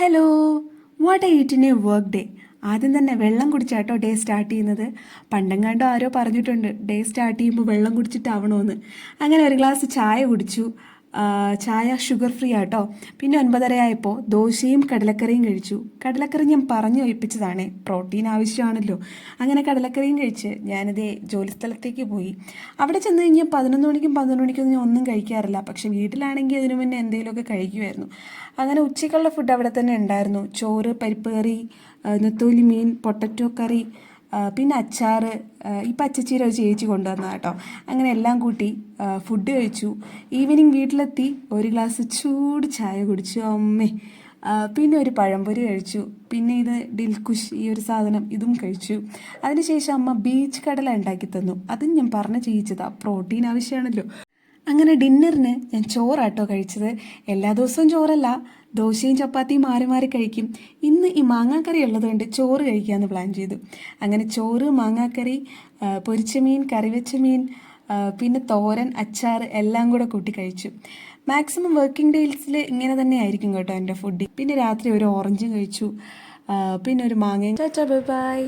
Hello, what I eat in A work day. ആദ്യം തന്നെ വെള്ളം കുടിച്ചാട്ടോ ഡേ സ്റ്റാർട്ട് ചെയ്യുന്നത്. പണ്ടെങ്ങാണ്ടോ ആരോ പറഞ്ഞിട്ടുണ്ട് ഡേ സ്റ്റാർട്ട് ചെയ്യുമ്പോൾ വെള്ളം കുടിച്ചിട്ടാവണമെന്ന്. അങ്ങനെ ഒരു ഗ്ലാസ് ചായ കുടിച്ചു. ചായ ഷുഗർ ഫ്രീ ആട്ടോ. പിന്നെ 9:30 ആയപ്പോൾ ദോശയും കടലക്കറിയും കഴിച്ചു. കടലക്കറി ഞാൻ പറഞ്ഞു ഏൽപ്പിച്ചതാണ്, പ്രോട്ടീൻ ആവശ്യമാണല്ലോ. അങ്ങനെ കടലക്കറിയും കഴിച്ച് ഞാനിതേ ജോലിസ്ഥലത്തേക്ക് പോയി. അവിടെ ചെന്ന് കഴിഞ്ഞാൽ 11 മണിക്കും 12 മണിക്കൊന്നും ഞാൻ ഒന്നും കഴിക്കാറില്ല. പക്ഷെ വീട്ടിലാണെങ്കിൽ അതിനു മുന്നേ എന്തെങ്കിലുമൊക്കെ കഴിക്കുമായിരുന്നു. അങ്ങനെ ഉച്ചയ്ക്കുള്ള ഫുഡ് അവിടെ തന്നെ ഉണ്ടായിരുന്നു. ചോറ്, പരിപ്പ് കറി, നെത്തോലി മീൻ, പൊട്ടറ്റോ കറി, പിന്നെ അച്ചാറ്. ഈ പച്ചച്ചീര ഒരു ചേച്ചി കൊണ്ടുവന്നതാണ് കേട്ടോ. അങ്ങനെ എല്ലാം കൂട്ടി ഫുഡ് കഴിച്ചു. ഈവനിങ് വീട്ടിലെത്തി ഒരു ഗ്ലാസ് ചൂട് ചായ കുടിച്ചു. അമ്മേ. പിന്നെ ഒരു പഴംപൊരി കഴിച്ചു. പിന്നെ ഇത് ദിൽഖുഷ്, ഈ ഒരു സാധനം, ഇതും കഴിച്ചു. അതിനുശേഷം അമ്മ ബീച്ച് കടല ഉണ്ടാക്കി തന്നു. അതും ഞാൻ പറഞ്ഞു ചെയ്യിച്ചതാ, പ്രോട്ടീൻ ആവശ്യമാണല്ലോ. അങ്ങനെ ഡിന്നറിന് ഞാൻ ചോറാട്ടോ കഴിച്ചത്. എല്ലാ ദിവസവും ചോറല്ല, ദോശയും ചപ്പാത്തിയും മാറി മാറി കഴിക്കും. ഇന്ന് ഈ മാങ്ങാക്കറി ഉള്ളതുകൊണ്ട് ചോറ് കഴിക്കാമെന്ന് പ്ലാൻ ചെയ്തു. അങ്ങനെ ചോറ്, മാങ്ങാക്കറി, പൊരിച്ച മീൻ, കറിവെച്ച മീൻ, പിന്നെ തോരൻ, അച്ചാർ എല്ലാം കൂടെ കൂട്ടി കഴിച്ചു. മാക്സിമം വർക്കിംഗ് ഡേയ്സിൽ ഇങ്ങനെ തന്നെ ആയിരിക്കും കേട്ടോ എൻ്റെ ഫുഡ്. പിന്നെ രാത്രി ഒരു ഓറഞ്ചും കഴിച്ചു, പിന്നെ ഒരു മാങ്ങയും. Tata, bye bye.